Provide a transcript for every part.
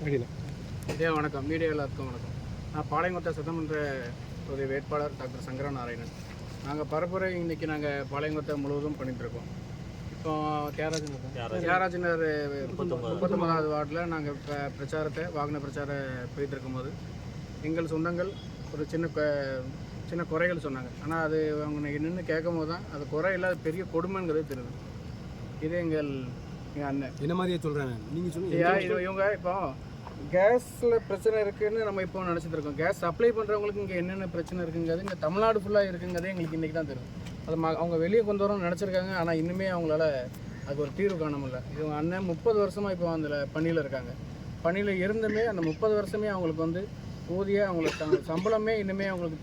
இதே வணக்கம், மீடியா எல்லாத்துக்கும் வணக்கம். நான் பாளையங்கோட்டை சட்டமன்ற தொகுதி வேட்பாளர் டாக்டர் சங்கரா நாராயணன். நாங்கள் பரப்புரை இன்றைக்கி நாங்கள் பாளையங்கோட்டை முழுவதும் பண்ணிகிட்ருக்கோம். இப்போ தியாகராஜன் 39வது வார்டில் நாங்கள் வாகன பிரச்சாரம் போயிட்டு இருக்கும்போது எங்கள் சொந்தங்கள் ஒரு சின்ன குறைகள் சொன்னாங்க. ஆனால் அது அவங்க நின்று கேட்கும் போது தான் அது குறை இல்லாத பெரிய கொடுமைங்கிறது தெரியுது. இது எங்கள் அண்ணன் என்ன மாதிரியே சொல்கிறேன். நீங்கள் சொல்லுங்கள். இவங்க இப்போ கேஸில் பிரச்சனை இருக்குதுன்னு நம்ம இப்போ நினச்சிட்டு இருக்கோம். கேஸ் சப்ளை பண்ணுறவங்களுக்கு இங்கே என்னென்ன பிரச்சனை இருக்குங்கிறது இங்கே தமிழ்நாடு ஃபுல்லாக இருக்குங்கிறதே எங்களுக்கு இன்றைக்கி தான் தெரியும். அது அவங்க வெளியே கொண்டு வரணும்னு நினச்சிருக்காங்க. ஆனால் இன்னுமே அவங்களால அதுக்கு ஒரு தீர்வு காண முடியல. இவங்க அண்ணன் 30 வருஷமாக இப்போ அதில் பணியில் இருக்காங்க. பணியில் இருந்துமே அந்த 30 வருஷமே அவங்களுக்கு அவங்களுக்கு சம்பளமே இன்னுமே அவங்களுக்கு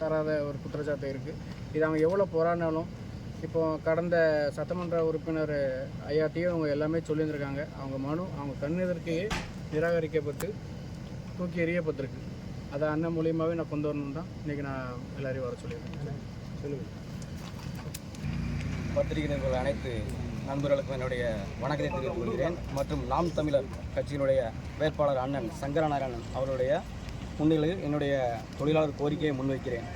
தராத ஒரு குற்றச்சாட்டு இருக்குது. இது அவங்க எவ்வளோ போராடினாலும் இப்போ கடந்த சட்டமன்ற உறுப்பினர் ஐயாத்தையும் அவங்க எல்லாமே சொல்லியிருந்திருக்காங்க. அவங்க மனு அவங்க கண்ணெதிர்க்கையே நிராகரிக்கப்பட்டு தூக்கி எறியப்பட்டிருக்கு. அதை அண்ணன் மூலியமாகவே நான் கொண்டு வரணும் தான் இன்றைக்கி நான் எல்லாரையும் வர சொல்லியிருக்கேன். சொல்லுங்கள். பத்திரிகை நிருபர்கள் அனைத்து நண்பர்களுக்கும் என்னுடைய வணக்கத்தை தெரிவித்துக் கொள்கிறேன். மற்றும் நாம் தமிழர் கட்சியினுடைய வேட்பாளர் அண்ணன் சங்கரா நாராயணன் அவருடைய முன்னிலையில் என்னுடைய தொழிலாளர் கோரிக்கையை முன்வைக்கிறேன்.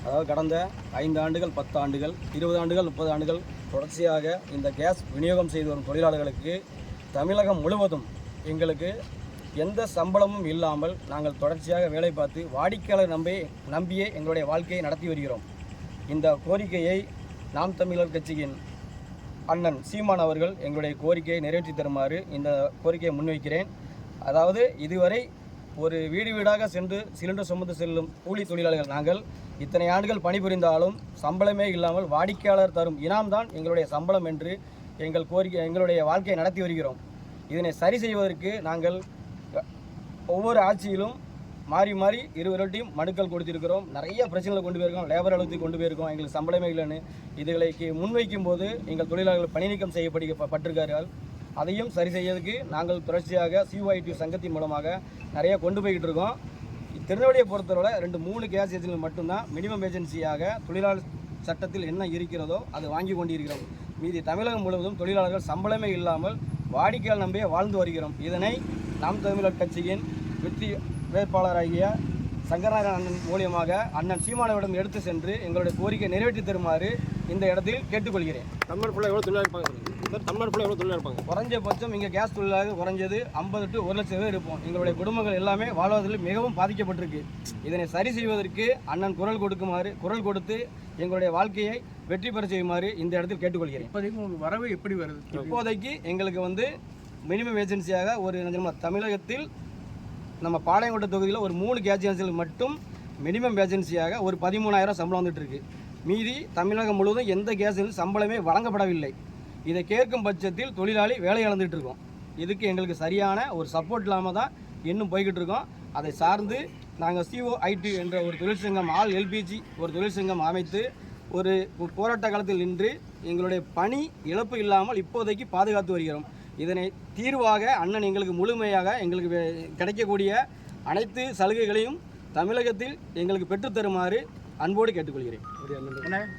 அதாவது கடந்த 5 ஆண்டுகள், 10 ஆண்டுகள், 20 ஆண்டுகள், 30 ஆண்டுகள் தொடர்ச்சியாக இந்த கேஸ் விநியோகம் செய்து வரும் தொழிலாளர்களுக்கு தமிழகம் முழுவதும் எங்களுக்கு எந்த சம்பளமும் இல்லாமல் நாங்கள் தொடர்ச்சியாக வேலை பார்த்து வாடிக்கையாளர் நம்பியே எங்களுடைய வாழ்க்கையை நடத்தி வருகிறோம். இந்த கோரிக்கையை நாம் தமிழர் கட்சியின் அண்ணன் சீமான் அவர்கள் எங்களுடைய கோரிக்கையை நிறைவேற்றி தருமாறு இந்த கோரிக்கையை முன்வைக்கிறேன். அதாவது இதுவரை ஒரு வீடு வீடாக சென்று சிலிண்டர் சுமந்து செல்லும் கூலி தொழிலாளர்கள் நாங்கள் இத்தனை ஆண்டுகள் பணிபுரிந்தாலும் சம்பளமே இல்லாமல் வாடிக்கையாளர் தரும் இனாம் தான் எங்களுடைய சம்பளம் என்று எங்களுடைய வாழ்க்கையை நடத்தி வருகிறோம். இதனை சரி செய்வதற்கு நாங்கள் ஒவ்வொரு ஆட்சியிலும் மாறி மாறி இருவர்கிட்டையும் மனுக்கள் கொடுத்திருக்கிறோம். நிறைய பிரச்சனைகளை கொண்டு போயிருக்கோம். லேபர் அலுவலகத்துக்கு கொண்டு போயிருக்கோம். எங்களுக்கு சம்பளமே இல்லைன்னு இதுகளுக்கு முன்வைக்கும் போது எங்கள் தொழிலாளர்கள் பணி நீக்கம் செய்யப்பட்டிருக்கிறார்கள். அதையும் சரி செய்யறதுக்கு நாங்கள் தொடர்ச்சியாக CYT சங்கத்தின் மூலமாக நிறைய கொண்டு போய்கிட்டு இருக்கோம். திருநெல்வேலியை பொறுத்தவரை 2-3 கேஸ் ஏஜென்சிகள் மட்டும்தான் மினிமம் ஏஜென்சியாக தொழிலாளர் சட்டத்தில் என்ன இருக்கிறதோ அதை வாங்கி கொண்டிருக்கிறோம். மீதி தமிழகம் முழுவதும் தொழிலாளர்கள் சம்பளமே இல்லாமல் வாடிக்கையாளர் நம்பியே வாழ்ந்து வருகிறோம். இதனை நாம் தமிழர் கட்சியின் வெற்றி வேட்பாளராகிய சங்கரநாராயணன் அண்ணன் மூலியமாக அண்ணன் சீமானவிடம் எடுத்து சென்று எங்களுடைய கோரிக்கை நிறைவேற்றி தருமாறு இந்த இடத்தில் கேட்டுக்கொள்கிறேன். தமிழ்நாடு ஃபுல்லாக எவ்வளோ தொழிலாளர் இருப்பாங்க சார்? தமிழ்நாடு ஃபுல்லாக எவ்வளோ தொழிலாளர் இருப்பாங்க? குறைஞ்சபட்சம் இங்கே கேஸ் தொழிலாளர்கள் குறைஞ்சது 50 to 1 லட்சம் பேர் இருப்போம். எங்களுடைய குடும்பங்கள் எல்லாமே வாழ்வதில் மிகவும் பாதிக்கப்பட்டிருக்கு. இதனை சரி செய்வதற்கு அண்ணன் குரல் கொடுத்து எங்களுடைய வாழ்க்கையை வெற்றி பெற செய்யுமாறு இந்த இடத்தில் கேட்டுக்கொள்கிறேன். இப்போதைக்கு வரவு எப்படி வருது? இப்போதைக்கு எங்களுக்கு மினிமம் ஏஜென்சியாக ஒரு தமிழகத்தில் நம்ம பாளையங்கோட்டை தொகுதியில் ஒரு 3 கேஸ் ஏஜென்சிகள் மட்டும் மினிமம் ஏஜென்சியாக ஒரு 13,000 சம்பளம் வந்துட்டு இருக்கு. மீதி தமிழகம் முழுவதும் எந்த கேஸ் சம்பளமே வழங்கப்படவில்லை. இதை கேட்கும் பட்சத்தில் தொழிலாளி வேலை இழந்துட்டு இருக்கோம். இதுக்கு எங்களுக்கு சரியான ஒரு சப்போர்ட் இல்லாமல் தான் இன்னும் போய்கிட்டு இருக்கோம். அதை சார்ந்து நாங்கள் COIT என்ற ஒரு தொழிற்சங்கம் ஆல் LPG ஒரு தொழிற்சங்கம் அமைத்து ஒரு போராட்ட காலத்தில் நின்று எங்களுடைய பணி இழப்பு இல்லாமல் இப்போதைக்கு பாதுகாத்து வருகிறோம். இதனை தீர்வாக அண்ணன் எங்களுக்கு முழுமையாக எங்களுக்கு கிடைக்கக்கூடிய அனைத்து சலுகைகளையும் தமிழகத்தில் எங்களுக்கு பெற்றுத்தருமாறு அன்போடு கேட்டுக்கொள்கிறேன்.